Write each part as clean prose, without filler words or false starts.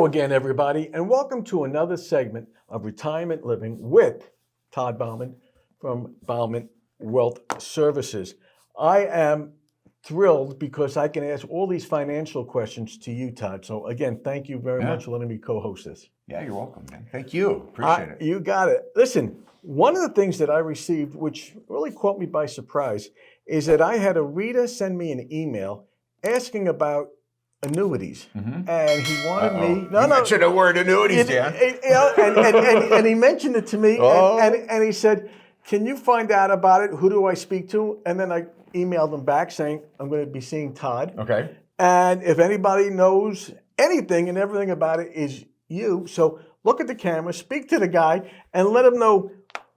again, everybody, and welcome to another segment of Retirement Living with Todd Bauman from Bauman Wealth Services. I am thrilled because I can ask all these financial questions to you, Todd. So again, thank you very much for letting me co-host this. Yeah, you're welcome, man. Thank you. Appreciate it. You got it. Listen, one of the things that I received, which really caught me by surprise, is that I had a reader send me an email asking about annuities, and he wanted me. You mentioned the word annuities, Dan. And he mentioned it to me, and he said, "Can you find out about it? Who do I speak to?" And then I emailed him back saying, "I'm going to be seeing Todd. Okay. And if anybody knows anything and everything about it, is you. So look at the camera, speak to the guy, and let him know: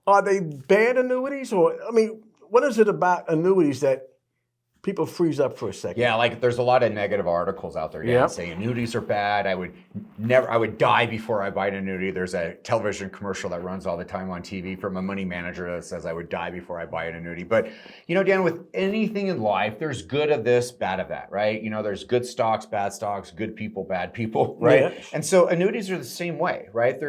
are they bad annuities, or what is it about annuities that people freeze up for a second?" Yeah, like there's a lot of negative articles out there saying annuities are bad. I would die before I buy an annuity. There's a television commercial that runs all the time on TV from a money manager that says I would die before I buy an annuity. But Dan, with anything in life, there's good of this, bad of that, right? There's good stocks, good people, bad people, right? Yeah. And so annuities are the same way, right?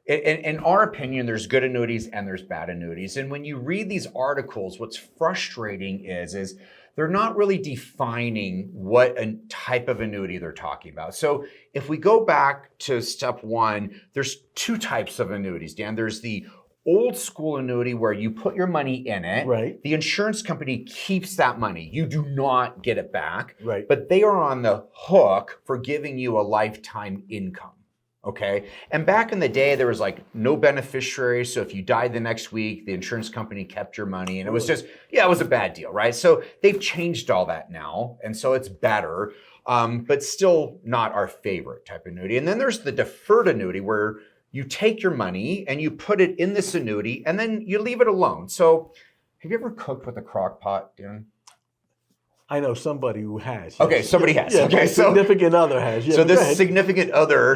In our opinion, there's good annuities and there's bad annuities. And when you read these articles, what's frustrating is they're not really defining what a type of annuity they're talking about. So if we go back to step one, there's two types of annuities, Dan. There's the old school annuity where you put your money in it. Right. The insurance company keeps that money. You do not get it back. Right. But they are on the hook for giving you a lifetime income. Okay. And back in the day, there was no beneficiary. So if you died the next week, the insurance company kept your money. And it was just, it was a bad deal, right? So they've changed all that now. And so it's better, but still not our favorite type of annuity. And then there's the deferred annuity where you take your money and you put it in this annuity and then you leave it alone. So have you ever cooked with a crock pot, Dan? I know somebody who has. Okay, somebody has. Yeah, okay, so significant other has. Yeah, so this significant other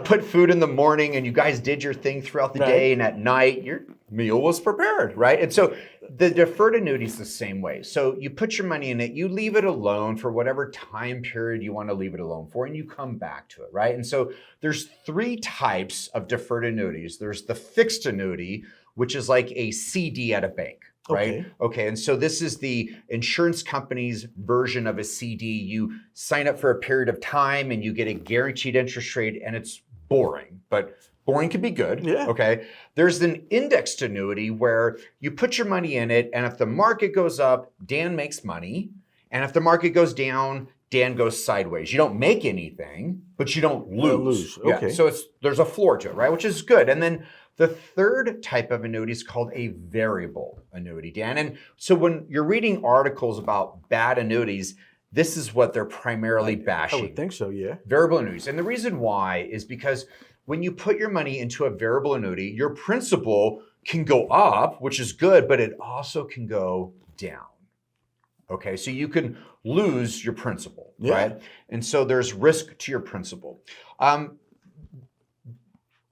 put food in the morning, and you guys did your thing throughout the day, and at night your meal was prepared, right? And so the deferred annuity is the same way. So you put your money in it, you leave it alone for whatever time period you want to leave it alone for, and you come back to it, right? And so there's three types of deferred annuities. There's the fixed annuity, which is like a CD at a bank. Right? Okay. And so this is the insurance company's version of a CD. You sign up for a period of time and you get a guaranteed interest rate, and it's boring, but boring can be good. Yeah. Okay. There's an indexed annuity where you put your money in it, and if the market goes up, Dan makes money. And if the market goes down, Dan goes sideways. You don't make anything, but you don't lose. Okay. So there's a floor to it, right? Which is good. And then the third type of annuity is called a variable annuity, Dan. And so when you're reading articles about bad annuities, this is what they're primarily bashing. I would think so, yeah. Variable annuities. And the reason why is because when you put your money into a variable annuity, your principal can go up, which is good, but it also can go down. Okay, so you can lose your principal, right? And so there's risk to your principal.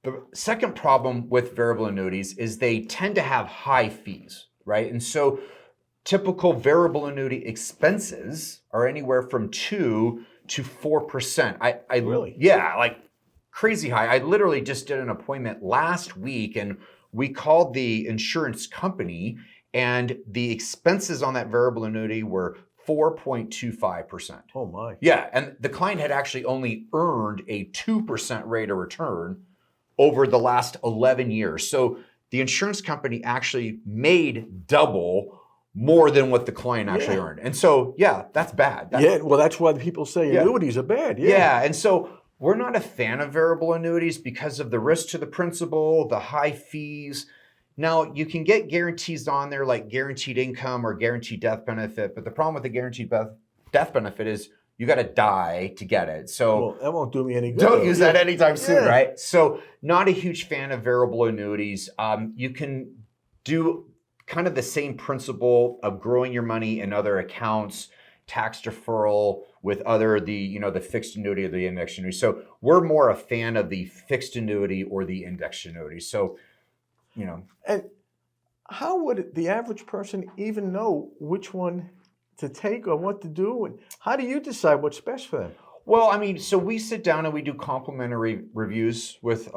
The second problem with variable annuities is they tend to have high fees, right? And so typical variable annuity expenses are anywhere from 2 to 4%. I Really? Yeah, like crazy high. I literally just did an appointment last week, and we called the insurance company, and the expenses on that variable annuity were 4.25%. Oh my. Yeah, and the client had actually only earned a 2% rate of return over the last 11 years. So the insurance company actually made double more than what the client actually earned. And so, that's bad. Well, that's why people say annuities are bad. Yeah, and so we're not a fan of variable annuities because of the risk to the principal, the high fees. Now, you can get guarantees on there like guaranteed income or guaranteed death benefit, but the problem with the guaranteed death benefit is you got to die to get it. So that won't do me any good. Don't use that anytime soon, right? So not a huge fan of variable annuities. You can do kind of the same principle of growing your money in other accounts, tax deferral with the fixed annuity or the index annuity. So we're more a fan of the fixed annuity or the index annuity. So, And how would the average person even know which one to take or what to do? And how do you decide what's best for them? Well, I mean, so we sit down and we do complimentary reviews with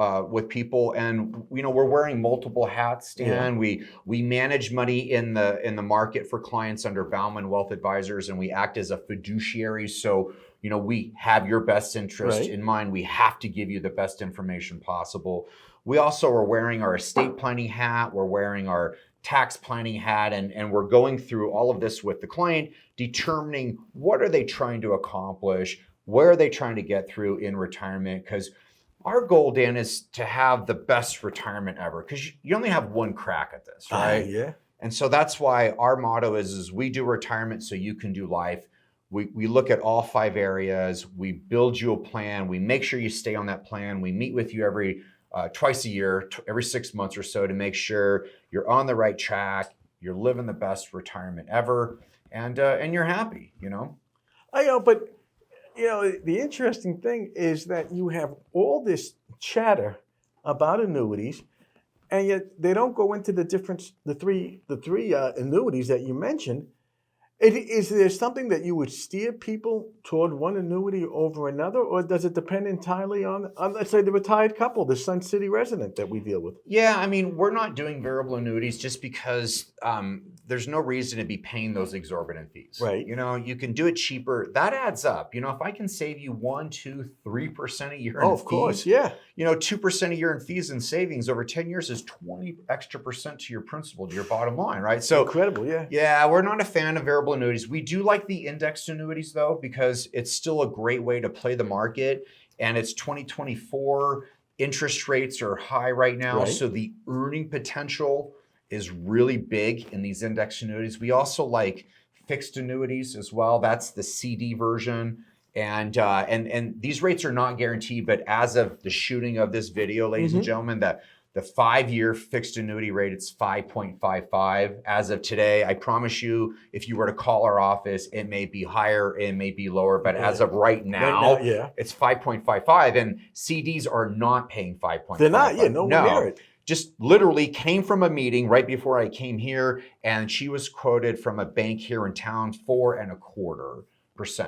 people, and we're wearing multiple hats, Stan. Yeah. We manage money in the market for clients under Bauman Wealth Advisors, and we act as a fiduciary. So we have your best interest in mind. We have to give you the best information possible. We also are wearing our estate planning hat. We're wearing our tax planning hat, and we're going through all of this with the client, determining what are they trying to accomplish, where are they trying to get through in retirement? Because our goal, Dan, is to have the best retirement ever, because you only have one crack at this, right? Yeah. And so that's why our motto is we do retirement so you can do life. We look at all 5 areas. We build you a plan. We make sure you stay on that plan. We meet with you every twice a year, every 6 months or so, to make sure you're on the right track, you're living the best retirement ever, and you're happy. I know, but the interesting thing is that you have all this chatter about annuities, and yet they don't go into the difference, the three annuities that you mentioned. Is there something that you would steer people toward one annuity over another, or does it depend entirely on let's say, the retired couple, the Sun City resident that we deal with? Yeah, I mean, we're not doing variable annuities just because there's no reason to be paying those exorbitant fees. Right. You can do it cheaper. That adds up. If I can save you 1%, 2%, 3% a year in of fees, course, yeah. 2% a year in fees and savings over 10 years is 20 extra percent to your principal, to your bottom line, right? So incredible, yeah. Yeah, we're not a fan of variable annuities. We do like the indexed annuities, though, because it's still a great way to play the market. And it's 2024. Interest rates are high right now, Right. so the earning potential is really big in these indexed annuities. We also like fixed annuities as well. That's the CD version. And these rates are not guaranteed, but as of the shooting of this video, ladies and gentlemen, the 5-year fixed annuity rate, it's 5.55 as of today. I promise you, if you were to call our office, it may be higher, it may be lower, but as of right now, it's 5.55. And CDs are not paying 5.55. They're not, nowhere near it. Just literally came from a meeting right before I came here, and she was quoted from a bank here in town, 4.25%.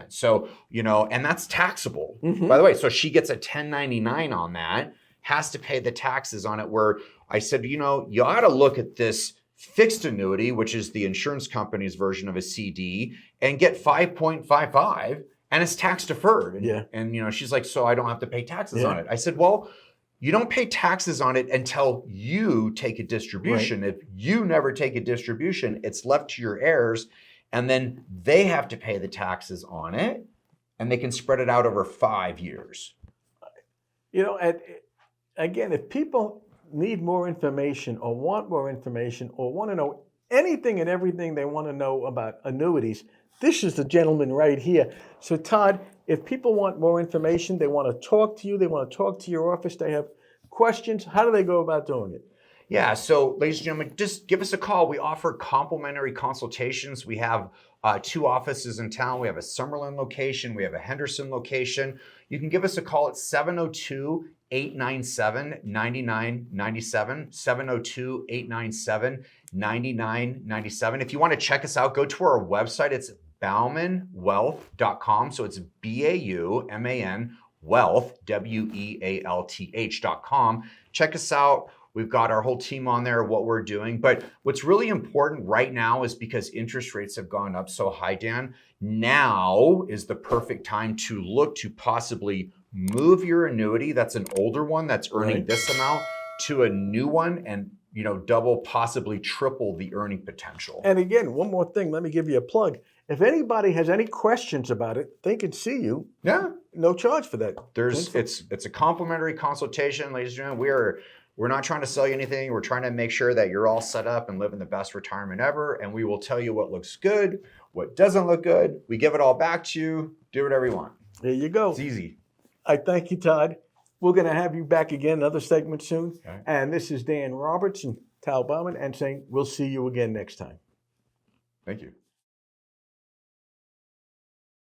So, and that's taxable, by the way. So she gets a 1099 on that, has to pay the taxes on it, where I said, you ought to look at this fixed annuity, which is the insurance company's version of a CD, and get 5.55, and it's tax deferred. And she's like, so I don't have to pay taxes on it. I said, well, you don't pay taxes on it until you take a distribution. Right. If you never take a distribution, it's left to your heirs, and then they have to pay the taxes on it, and they can spread it out over 5 years. Again, if people need more information or want more information or want to know anything and everything they want to know about annuities, this is the gentleman right here. So Todd, if people want more information, they want to talk to you, they want to talk to your office, they have questions, how do they go about doing it? Yeah, so ladies and gentlemen, just give us a call. We offer complimentary consultations. We have 2 offices in town. We have a Summerlin location. We have a Henderson location. You can give us a call at 702-897-9997, 702-897-9997. If you want to check us out, go to our website. It's baumanwealth.com. So it's BAUMAN Wealth, WEALTH.com. Check us out. We've got our whole team on there, what we're doing. But what's really important right now is because interest rates have gone up so high, Dan, now is the perfect time to look to possibly move your annuity. That's an older one that's earning this amount to a new one, and double, possibly triple the earning potential. And again, one more thing, let me give you a plug. If anybody has any questions about it, they can see you. Yeah. No charge for that. It's a complimentary consultation, ladies and gentlemen. We're not trying to sell you anything. We're trying to make sure that you're all set up and living the best retirement ever. And we will tell you what looks good, what doesn't look good. We give it all back to you. Do whatever you want. There you go. It's easy. I thank you, Todd. We're going to have you back again, another segment soon. Okay. And this is Dan Roberts and Todd Bauman, and saying we'll see you again next time. Thank you.